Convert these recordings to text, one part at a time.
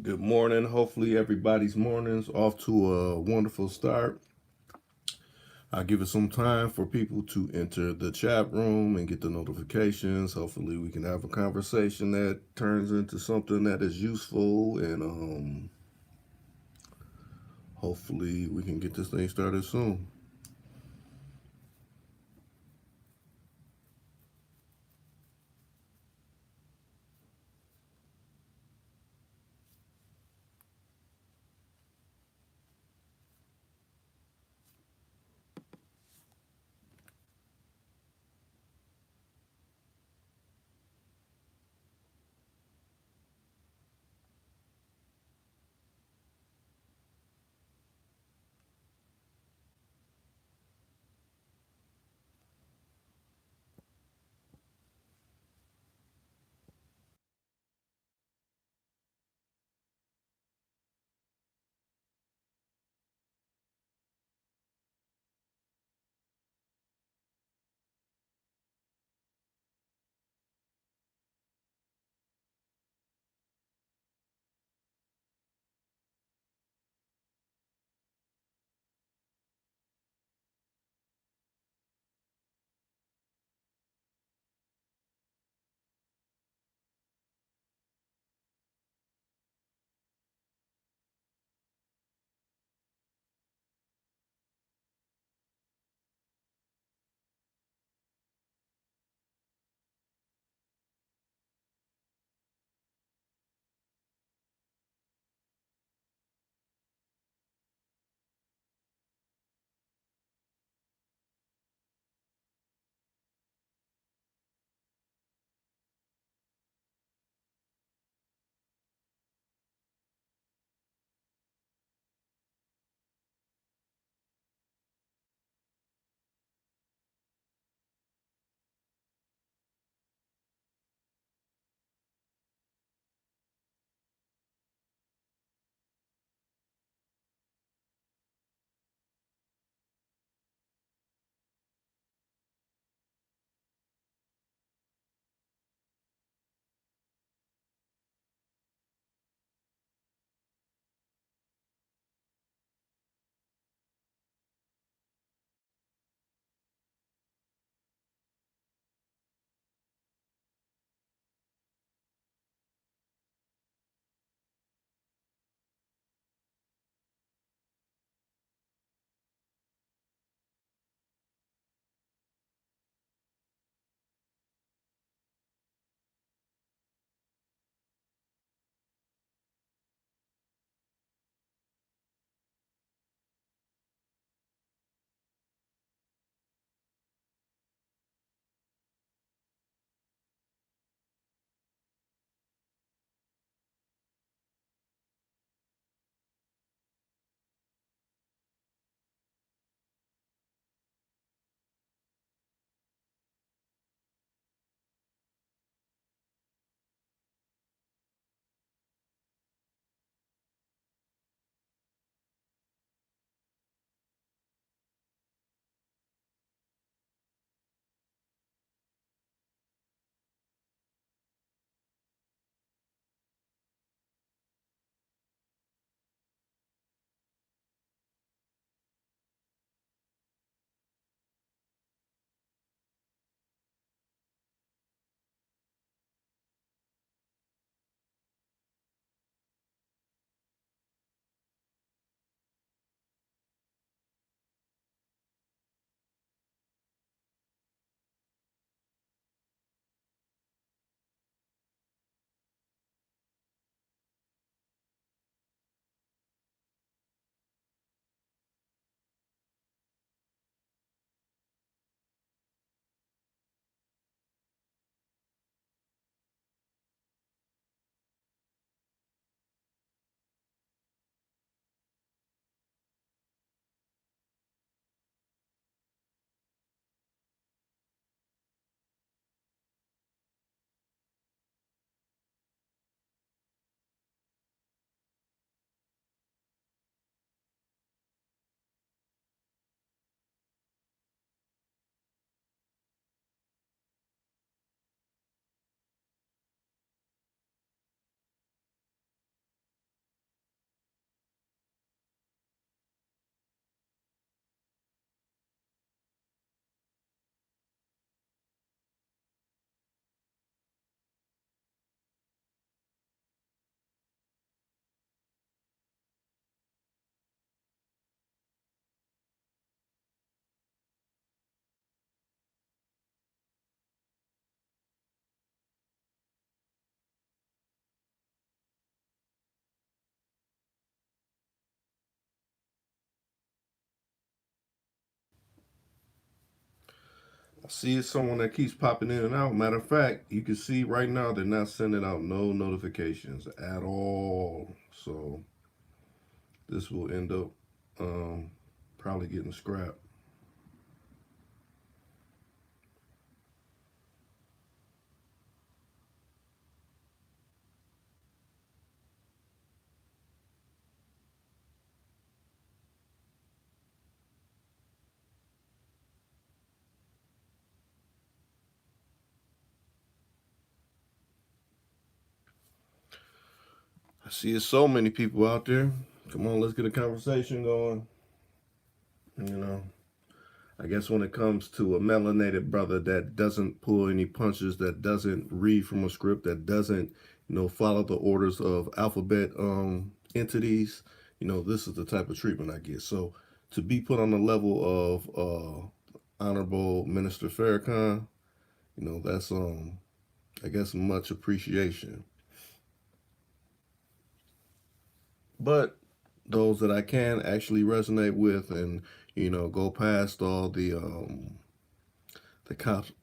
Good morning. Hopefully, everybody's morning's off to a wonderful start. I'll give it some time for people to enter the chat room and get the notifications. Hopefully, we can have a conversation that turns into something that is useful, and hopefully, we can get this thing started soon. I see it's someone that keeps popping in and out. Matter of fact, you can see right now they're not sending out no notifications at all. So this will end up probably getting scrapped. I see it's so many people out there. Come on, let's get a conversation going. You know, I guess when it comes to a melanated brother that doesn't pull any punches, that doesn't read from a script, that doesn't, follow the orders of alphabet entities, this is the type of treatment I get. So to be put on the level of Honorable Minister Farrakhan, that's I guess much appreciation. But those that I can actually resonate with and go past all the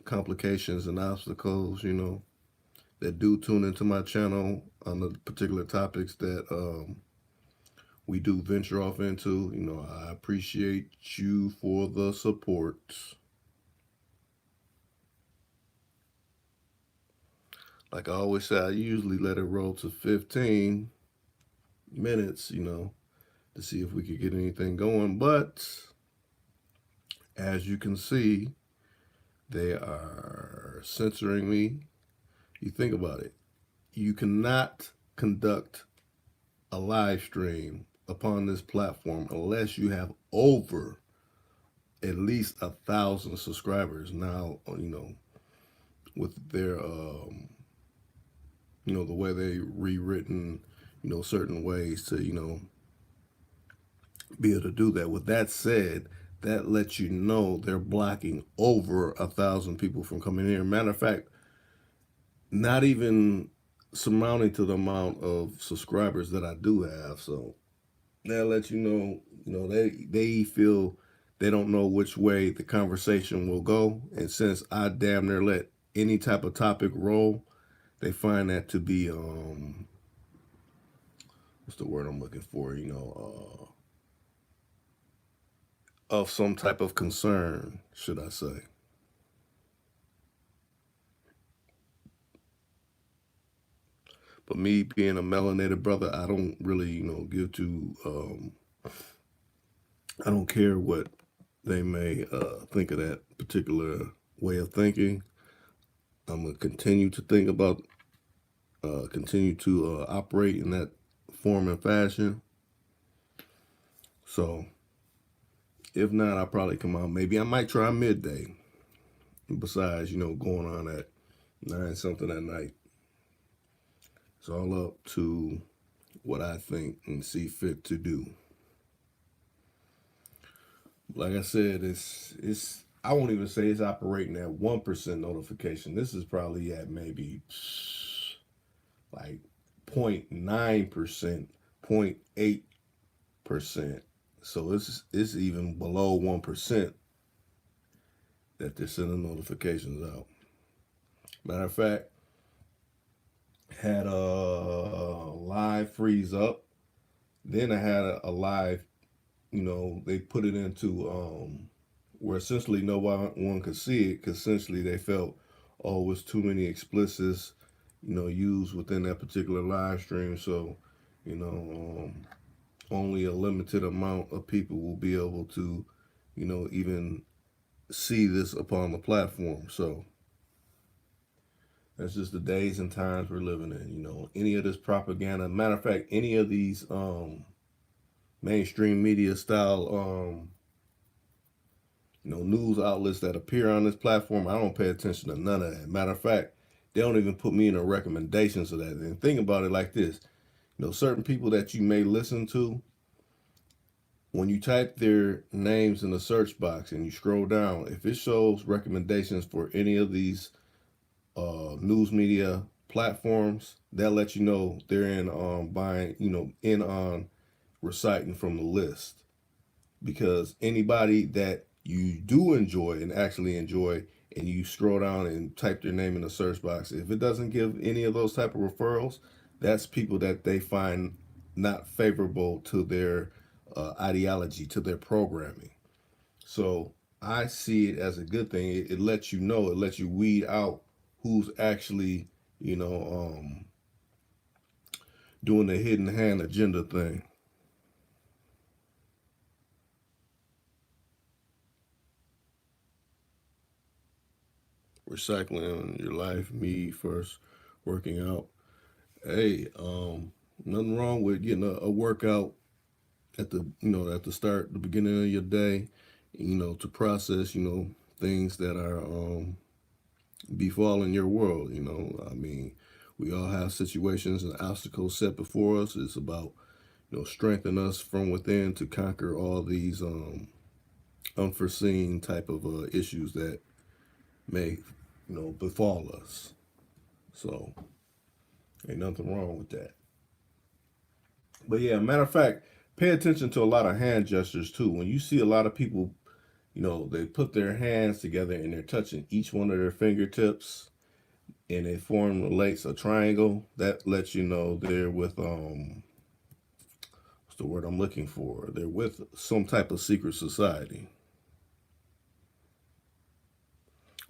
complications and obstacles, that do tune into my channel on the particular topics that we do venture off into. I appreciate you for the support. Like I always say, I usually let it roll to 15 minutes, to see if we could get anything going. But as you can see, they are censoring me. You think about it. You cannot conduct a live stream upon this platform unless you have over at least 1,000 subscribers. Now, with their, the way they rewritten, certain ways to, be able to do that. With that said, that lets you know they're blocking over 1,000 people from coming here. Matter of fact, not even surmounting to the amount of subscribers that I do have. So that lets you know, they feel they don't know which way the conversation will go. And since I damn near let any type of topic roll, they find that to be what's the word I'm looking for? Of some type of concern, should I say. But me being a melanated brother, I don't really, give to, I don't care what they may think of that particular way of thinking. I'm going to continue to think about, continue to operate in that form and fashion. So, if not, I'll probably come out. Maybe I might try midday. Besides, going on at 9 something at night. It's all up to what I think and see fit to do. Like I said, it's I won't even say it's operating at 1% notification. This is probably at maybe like 0.9%, 0.8%. So it's even below 1% that they're sending notifications out. Matter of fact, had a live freeze up. Then I had a live, they put it into where essentially no one could see it because essentially they felt, oh, it was too many explicits, used within that particular live stream. So, only a limited amount of people will be able to, even see this upon the platform. So that's just the days and times we're living in. Any of this propaganda. Matter of fact, any of these mainstream media style news outlets that appear on this platform, I don't pay attention to none of that. Matter of fact, they don't even put me in the recommendations of that. And think about it like this. Certain people that you may listen to, when you type their names in the search box and you scroll down, if it shows recommendations for any of these news media platforms, that lets you know they're in buying, in on reciting from the list. Because anybody that you do enjoy and actually enjoy and you scroll down and type their name in the search box, if it doesn't give any of those type of referrals, that's people that they find not favorable to their ideology, to their programming. So I see it as a good thing. It lets you know, it lets you weed out who's actually, you know, doing the hidden hand agenda thing. Recycling your life, me first, working out. Hey, nothing wrong with getting a workout at the, at the start, the beginning of your day, to process, things that are befalling your world. I mean, we all have situations and obstacles set before us. It's about, strengthen us from within to conquer all these unforeseen type of issues that may, befall us. So ain't nothing wrong with that. But yeah, matter of fact, pay attention to a lot of hand gestures too. When you see a lot of people, they put their hands together and they're touching each one of their fingertips and it formulates a triangle, that lets you know they're with what's the word I'm looking for? They're with some type of secret society.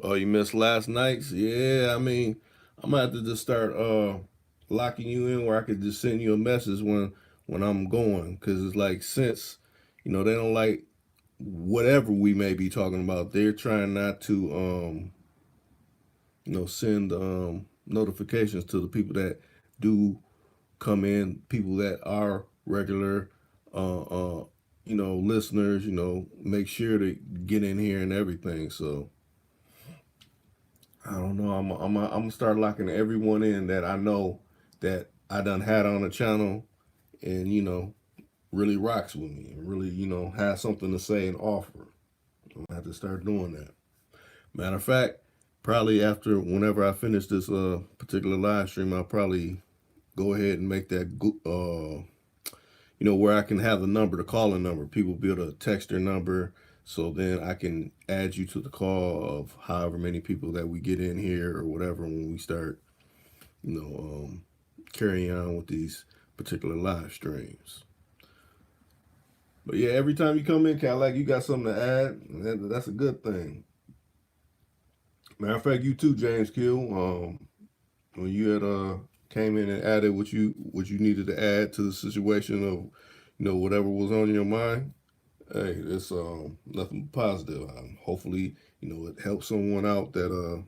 Oh, you missed last night's? Yeah, I mean, I'm gonna have to just start locking you in where I could just send you a message when I'm going, because it's like, since they don't like whatever we may be talking about, they're trying not to send notifications to the people that do come in, people that are regular listeners, make sure to get in here and everything. So I don't know. I'm gonna start locking everyone in that I know that I done had on the channel, and really rocks with me, and really has something to say and offer. I'm gonna have to start doing that. Matter of fact, probably after whenever I finish this particular live stream, I'll probably go ahead and make that where I can have the number, the calling number. People be able to text their number, so then I can add you to the call of however many people that we get in here or whatever when we start, you know, um, carrying on with these particular live streams. But yeah, every time you come in, kind of like you got something to add, that's a good thing. Matter of fact, you too, James Kill. When you had came in and added what you needed to add to the situation of whatever was on your mind. Hey, it's nothing positive. Hopefully, it helps someone out that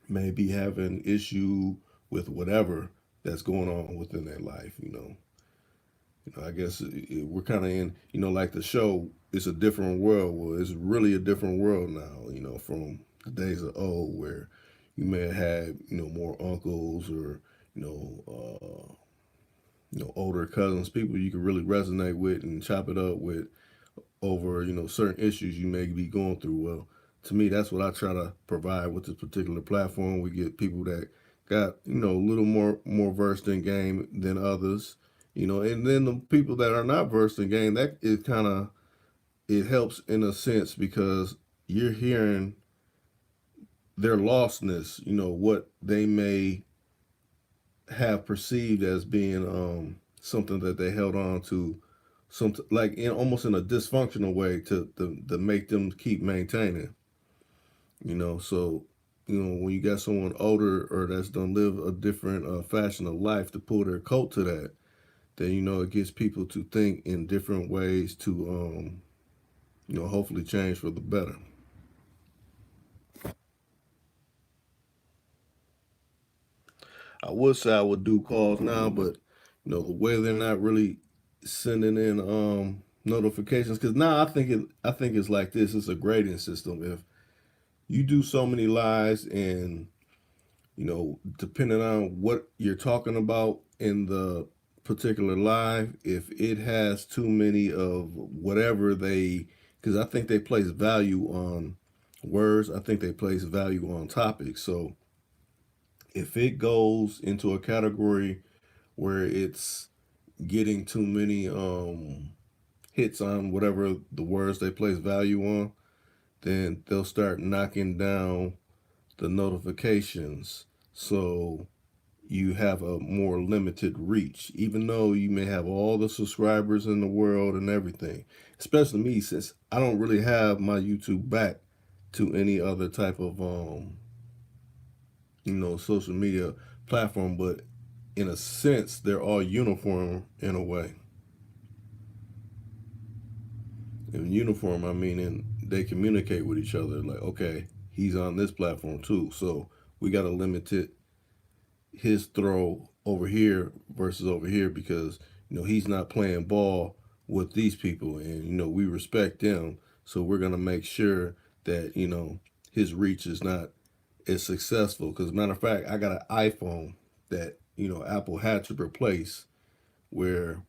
may be having issue with whatever that's going on within their life. I guess we're kind of in, like the show. It's a different world. Well, it's really a different world now. From the days of old, where you may have had, more uncles or older cousins, people you could really resonate with and chop it up with over certain issues you may be going through. Well, to me, that's what I try to provide with this particular platform. We get people that got a little more versed in game than others, and then the people that are not versed in game, that is kind of, it helps in a sense because you're hearing their lostness, what they may have perceived as being something that they held on to, some like in almost in a dysfunctional way to make them keep maintaining. So when you got someone older or that's done live a different fashion of life to pull their coat to that, then it gets people to think in different ways to hopefully change for the better. I would say I would do calls now, but the way they're not really sending in notifications, because now I think it's like this. It's a grading system. If you do so many lives, and depending on what you're talking about in the particular live, if it has too many of whatever they, because I think they place value on words, I think they place value on topics. So if it goes into a category where it's getting too many hits on whatever the words they place value on, then they'll start knocking down the notifications. So you have a more limited reach, even though you may have all the subscribers in the world and everything. Especially me, since I don't really have my YouTube back to any other type of social media platform, but in a sense, they're all uniform in a way. In uniform, I mean, they communicate with each other. Like, okay, he's on this platform too, so we got to limit it, his throw over here versus over here, because he's not playing ball with these people, and we respect them, so we're gonna make sure that his reach is not as successful. Because matter of fact, I got an iPhone that Apple had to replace, where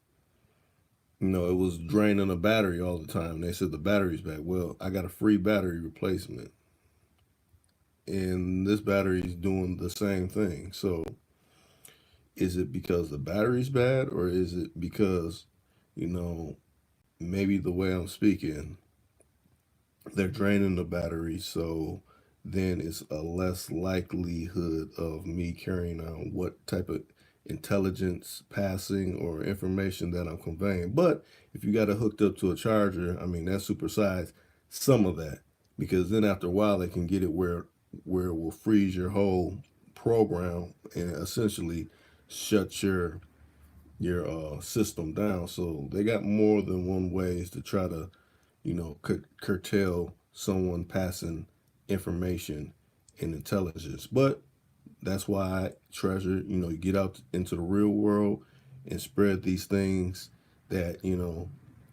it was draining the battery all the time. They said the battery's back. Well, I got a free battery replacement, and this battery's doing the same thing. So is it because the battery's bad, or is it because, you know, maybe the way I'm speaking, they're draining the battery, so then it's a less likelihood of me carrying on what type of intelligence passing or information that I'm conveying. But if you got it hooked up to a charger, I mean that supersides some of that, because then after a while they can get it where it will freeze your whole program and essentially shut your system down. So they got more than one ways to try to curtail someone passing information and intelligence. But that's why I treasure, you get out into the real world and spread these things that,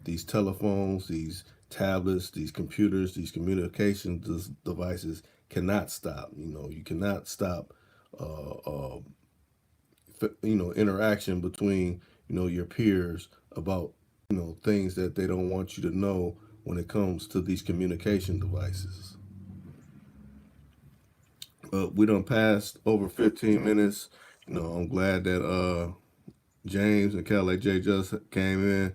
these telephones, these tablets, these computers, these communication devices cannot stop. You cannot stop, interaction between, your peers about, things that they don't want you to know when it comes to these communication devices. We done passed over 15 minutes. I'm glad that James and Calais J just came in.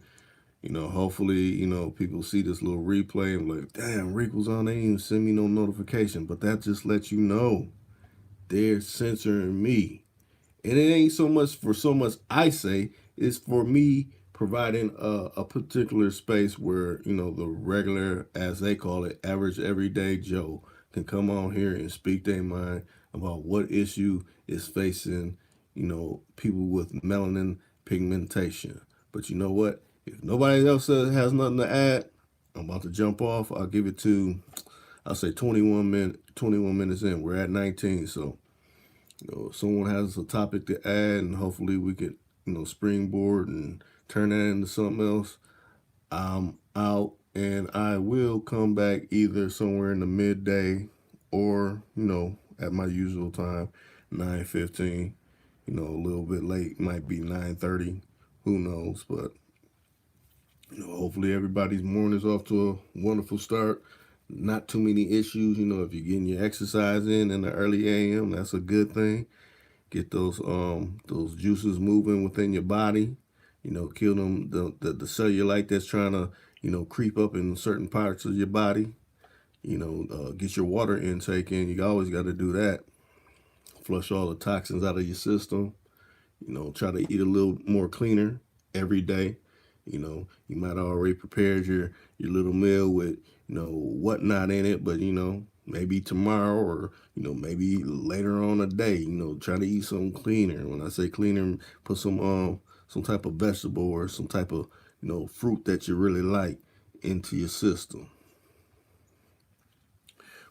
Hopefully, people see this little replay and like, damn, Rick was on. They didn't even send me no notification. But that just lets you know they're censoring me. And it ain't so much for so much I say, it's for me providing a particular space where, the regular, as they call it, average everyday Joe can come on here and speak their mind about what issue is facing, people with melanin pigmentation. But you know what? If nobody else has nothing to add, I'm about to jump off. I'll say 21 minutes in. We're at 19, so if someone has a topic to add, and hopefully we could, springboard and turn that into something else, I'm out, and I will come back either somewhere in the midday or, at my usual time, 9:15. A little bit late, might be 9:30. Who knows? But, hopefully everybody's morning's off to a wonderful start. Not too many issues. If you're getting your exercise in the early AM, that's a good thing. Get those juices moving within your body. Kill them the cellulite that's trying to creep up in certain parts of your body. Get your water intake in. You always got to do that. Flush all the toxins out of your system. Try to eat a little more cleaner every day. You might have already prepared your little meal with whatnot in it, but maybe tomorrow or maybe later on a day, try to eat something cleaner. When I say cleaner, put some type of vegetable or some type of fruit that you really like into your system.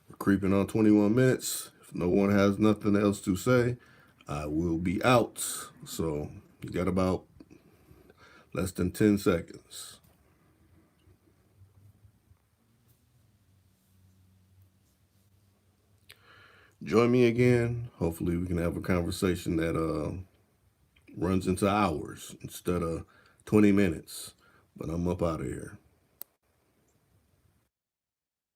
We're creeping on 21 minutes. If no one has nothing else to say, I will be out. So you got about less than 10 seconds. Join me again. Hopefully we can have a conversation that runs into hours instead of 20 minutes. But I'm up out of here.